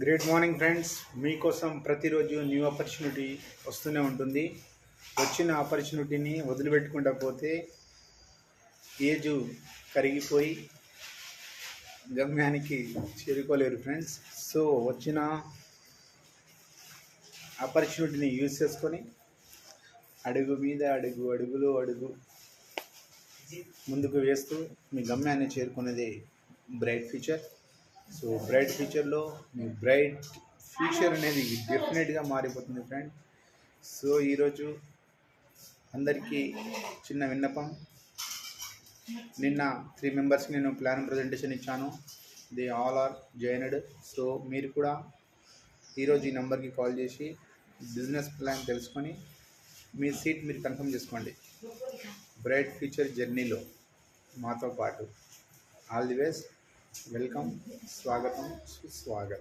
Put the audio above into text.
Great morning friends. మీకోసం ప్రతిరోజు new opportunity వస్తూనే ఉంటుంది. వచ్చిన ఆపర్చునిటీని వదిలిపెట్టకుండా పోతే ఏజు కరిగిపోయి గమ్యానికి చేరుకోలేరు ఫ్రెండ్స్. సో వచ్చిన ఆపర్చునిటీని యూజ్ చేసుకొని అడుగు మీద అడుగు, అడుగులో అడుగు ముందుకు వేస్తూ మీ గమ్యాన్ని చేరుకునేది బ్రైట్ ఫ్యూచర్. సో బ్రైట్ ఫ్యూచర్లో మీ బ్రైట్ ఫ్యూచర్ అనేది డెఫినెట్గా మారిపోతుంది ఫ్రెండ్. సో ఈరోజు అందరికీ చిన్న విన్నపం. నిన్న 3 మెంబర్స్కి నేను ప్లాన్ ప్రజెంటేషన్ ఇచ్చాను. They all are joined. So మీరు కూడా ఈరోజు ఈ నెంబర్కి కాల్ చేసి బిజినెస్ ప్లాన్ తెలుసుకొని మీ సీట్ మీరు కన్ఫర్మ్ చేసుకోండి బ్రైట్ ఫ్యూచర్ జర్నీలో మాతో పాటు. All the best. వెల్కమ్, స్వాగతం, సుస్వాగతం.